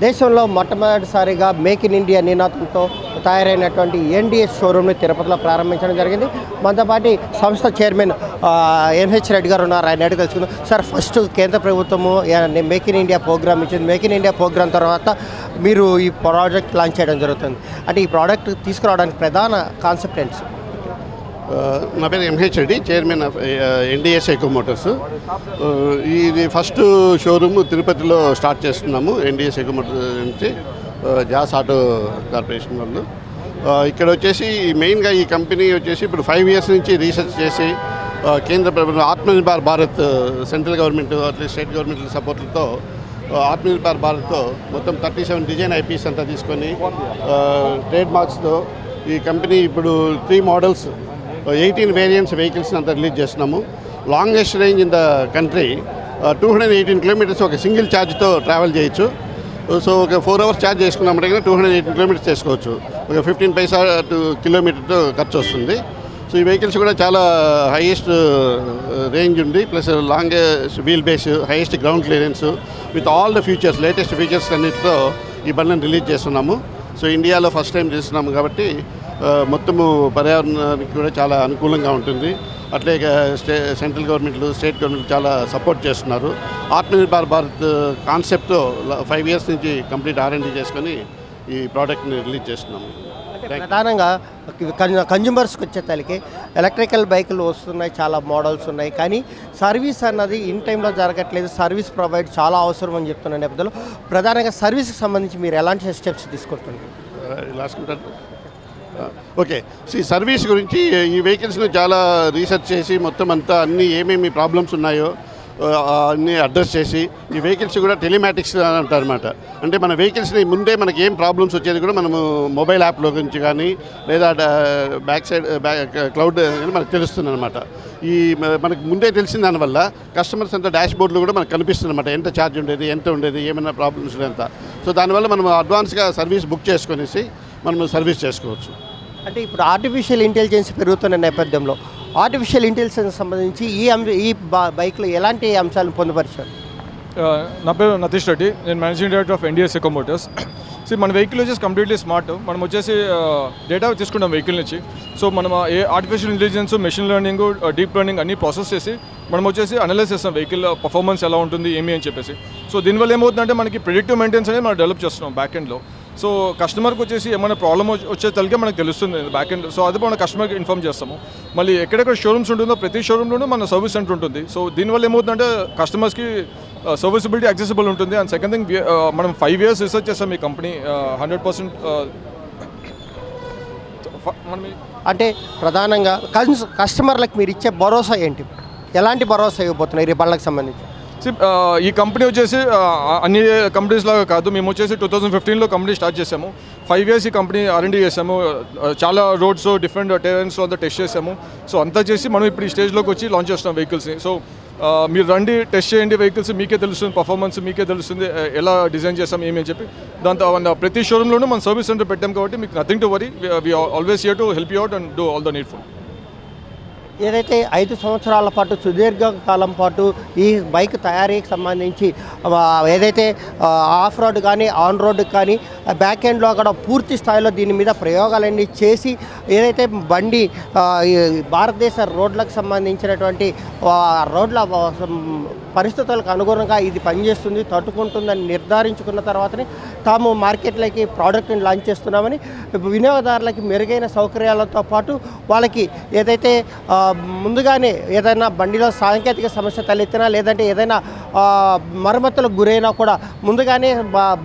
దేశంలో మొట్టమొదటిసారిగా make in India నినాదంతో తయారైనటువంటి ఎన్డీఎస్ షోరూమ్ని తిరుపతిలో ప్రారంభించడం జరిగింది. మనతో పాటు సంస్థ చైర్మన్ ఎంహెచ్ రెడ్డి గారు ఉన్నారు. ఆయన అడిగి తెలుసుకుందాం. సార్, ఫస్ట్ కేంద్ర ప్రభుత్వము మేక్ ఇన్ ఇండియా ప్రోగ్రామ్ ఇచ్చింది. మేక్ ఇన్ ఇండియా ప్రోగ్రామ్ తర్వాత మీరు ఈ ప్రాజెక్ట్ లాంచ్ చేయడం జరుగుతుంది. అంటే ఈ ప్రోడక్ట్ తీసుకురావడానికి ప్రధాన కాన్సెప్ట్ ఏంటి? నా పేరు MH Reddy, chairman of NDS echo motors. ఇది ఫస్ట్ షోరూమ్ తిరుపతిలో స్టార్ట్ చేస్తున్నాము. ఎన్డీఎస్ ఎకో మోటార్స్ నుంచి జాస్ ఆటో కార్పొరేషన్ వాళ్ళు. ఇక్కడ వచ్చేసి మెయిన్గా ఈ కంపెనీ వచ్చేసి ఇప్పుడు 5 years నుంచి రీసెర్చ్ చేసి కేంద్ర ప్రభుత్వం ఆత్మనిర్భర్ భారత్, సెంట్రల్ గవర్నమెంట్ అట్లా స్టేట్ గవర్నమెంట్ సపోర్ట్లతో ఆత్మనిర్భర్ భారత్తో మొత్తం 37 డిజైన్ ఐపీస్ అంతా తీసుకొని ట్రేడ్ మార్క్స్తో ఈ కంపెనీ ఇప్పుడు 3 models 18 వేరియంట్స్ వెహికల్స్ అంతా రిలీజ్ చేస్తున్నాము. Longest range in the country 218 kilometers ఒక సింగిల్ ఛార్జ్తో ట్రావెల్ చేయొచ్చు. సో ఒక 4 hours ఛార్జ్ చేసుకున్నామంటే 218 kilometers చేసుకోవచ్చు. ఒక 15 పైసా టు కిలోమీటర్తో ఖర్చు వస్తుంది. సో ఈ వెహికల్స్ కూడా చాలా హైయెస్ట్ రేంజ్ ఉంది, plus longest wheel base, highest ground clearance with all the features, latest features అన్నిటితో ఈ బండ్లను రిలీజ్ చేస్తున్నాము. సో ఇండియాలో ఫస్ట్ టైం చేస్తున్నాము కాబట్టి మొత్తము పర్యావరణానికి కూడా చాలా అనుకూలంగా ఉంటుంది. అట్లే సెంట్రల్ గవర్నమెంట్లు, స్టేట్ గవర్నమెంట్లు చాలా సపోర్ట్ చేస్తున్నారు. ఆత్మనిర్భర్ భారత్ కాన్సెప్ట్తో 5 years నుంచి కంప్లీట్ R&D చేసుకొని ఈ ప్రోడక్ట్ని రిలీజ్ చేస్తున్నాము. ప్రధానంగా కన్జ్యూమర్స్కి వచ్చేసరికి ఎలక్ట్రికల్ బైకులు వస్తున్నాయి, చాలా మోడల్స్ ఉన్నాయి, కానీ సర్వీస్ అన్నది ఇన్ టైంలో జరగట్లేదు. సర్వీస్ ప్రొవైడ్ చాలా అవసరం అని చెప్తున్న నేపథ్యంలో ప్రధానంగా సర్వీస్కి సంబంధించి మీరు ఎలాంటి స్టెప్స్ తీసుకుంటున్నారు? ఓకే, సర్వీస్ గురించి ఈ వెహికల్స్ని చాలా రీసెర్చ్ చేసి మొత్తం అంతా అన్నీ ఏమేమి ప్రాబ్లమ్స్ ఉన్నాయో అన్నీ అడ్రస్ చేసి ఈ వెహికల్స్ కూడా టెలిమాటిక్స్ అంటారు అనమాట. అంటే మన వెహికల్స్ని ముందే మనకి ఏం ప్రాబ్లమ్స్ వచ్చేది కూడా మనము మొబైల్ యాప్లో గురించి కానీ లేదా బ్యాక్ సైడ్ క్లౌడ్ కానీ మనకు తెలుస్తుంది అనమాట. ఈ మనకు ముందే తెలిసిన దానివల్ల కస్టమర్స్ అంతా డాష్ బోర్డులో కూడా మనకు కనిపిస్తుంది అనమాట, ఎంత ఛార్జ్ ఉండేది, ఎంత ఉండేది, ఏమైనా ప్రాబ్లమ్స్ ఎంత. సో దానివల్ల మనం అడ్వాన్స్గా సర్వీస్ బుక్ చేసుకొనేసి మనం సర్వీస్ చేసుకోవచ్చు. అంటే ఇప్పుడు ఆర్టిఫిషియల్ ఇంటెలిజెన్స్ పెరుగుతున్న నేపథ్యంలో ఆర్టిఫిషియల్ ఇంటెలిజెన్స్ సంబంధించి ఈ బైక్లో ఎలాంటి అంశాలను పొందుపరిచారు? నా పేరు నతీష్ రెడ్డి, నేను managing director of NDS echo Motors. మన వెహికల్ వచ్చేసి కంప్లీట్లీ స్మార్ట్. మనం వచ్చేసి డేటా తీసుకుంటాం వెహికల్ నుంచి. సో మనం ఏ artificial intelligence, machine learning, deep learning అన్నీ ప్రాసెస్ చేసి మనం వచ్చేసి అనలైజ్ చేస్తాం వెహికల్ పర్ఫార్మెన్స్ ఎలా ఉంటుంది ఏమి అని చెప్పేసి. సో దీనివల్ల ఏమవుతుందంటే మనకి ప్రిడిక్టివ్ మెయింటెనెన్స్ అనేది మనం డెవలప్ చేస్తున్నాం బ్యాక్ ఎండ్లో. సో కస్టమర్కి వచ్చేసి ఏమైనా ప్రాబ్లమ్ వచ్చే తలకే మనకు తెలుస్తుంది బ్యాక్ ఎండ్. సో అది మన కస్టమర్కి ఇన్ఫార్మ్ చేస్తాము. మళ్ళీ ఎక్కడెక్కడ షోరూమ్స్ ఉంటుందో ప్రతి షోరూంలోనూ మన సర్వీస్ సెంటర్ ఉంటుంది. సో దీనివల్ల ఏమవుతుందంటే కస్టమర్స్కి సర్వీసబిలిటీ యాక్సెసిబుల్ ఉంటుంది. అండ్ సెకండ్ థింగ్, మనం 5 years రీసెర్చ్ చేస్తాం ఈ కంపెనీ 100%. అంటే ప్రధానంగా కస్టమర్లకు మీరు ఇచ్చే భరోసా ఏంటి? ఎలాంటి భరోసా ఇవ్వబోతున్నారు ఈ బండ్లకు సంబంధించి? ఈ కంపెనీ వచ్చేసి అన్ని కంపెనీస్ లాగా కాదు. మేము వచ్చేసి 2015లో కంపెనీ స్టార్ట్ చేసాము. 5 years ఈ కంపెనీ R&D చేసాము. చాలా రోడ్స్, డిఫరెంట్ టెరెన్స్లో అంతా టెస్ట్ చేసాము. సో అంతా చేసి మనం ఇప్పుడు ఈ స్టేజ్లోకి వచ్చి లాంచ్ చేస్తున్నాం వెహికల్స్ని. సో మీరు రండి, టెస్ట్ చేయండి వెహికల్స్, మీకే తెలుస్తుంది పర్ఫార్మెన్స్, మీకే తెలుస్తుంది ఎలా డిజైన్ చేస్తాం ఏమి అని చెప్పి. దాంతో ప్రతి షోరూంలోనూ మనం సర్వీస్ సెంటర్ పెట్టాం కాబట్టి మీకు nothing to worry. We always here to help you out and do all the needful. ఏదైతే 5 సంవత్సరాల పాటు సుదీర్ఘ కాలం పాటు ఈ బైక్ తయారీకి సంబంధించి ఏదైతే ఆఫ్ రోడ్ కానీ ఆన్ రోడ్ కానీ బ్యాక్ ఎండ్లో అక్కడ పూర్తి స్థాయిలో దీని మీద ప్రయోగాలన్నీ చేసి ఏదైతే బండి భారతదేశ రోడ్లకు సంబంధించినటువంటి రోడ్ల పరిస్థితులకు అనుగుణంగా ఇది పనిచేస్తుంది, తట్టుకుంటుందని నిర్ధారించుకున్న తర్వాతనే తాము మార్కెట్లోకి ప్రోడక్ట్ని లాంచ్ చేస్తున్నామని, వినియోగదారులకి మెరుగైన సౌకర్యాలతో పాటు వాళ్ళకి ఏదైతే ముందుగానే ఏదైనా బండిలో సాంకేతిక సమస్య తలెత్తినా లేదంటే ఏదైనా మరమ్మతులకు గురైనా కూడా ముందుగానే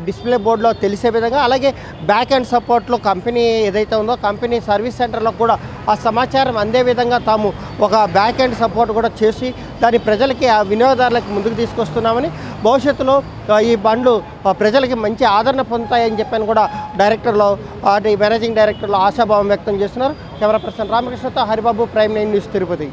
డిస్ప్లే బోర్డులో తెలిసే విధంగా, అలాగే బ్యాక్ అండ్ సపోర్ట్లో కంపెనీ ఏదైతే ఉందో కంపెనీ సర్వీస్ సెంటర్లో కూడా ఆ సమాచారం అందే విధంగా తాము ఒక బ్యాక్ అండ్ సపోర్ట్ కూడా చేసి దాని ప్రజలకి ఆ వినియోగదారులకి ముందుకు తీసుకొస్తున్నామని, భవిష్యత్తులో ఈ బండ్లు ప్రజలకి మంచి ఆదరణ పొందుతాయని చెప్పని కూడా డైరెక్టర్లో మేనేజింగ్ డైరెక్టర్లో ఆశాభావం వ్యక్తం చేస్తున్నారు. కెమెరా పర్సన్ రామకృష్ణతో హరిబాబు, ప్రైమ్ 9 న్యూస్, తిరుపతి.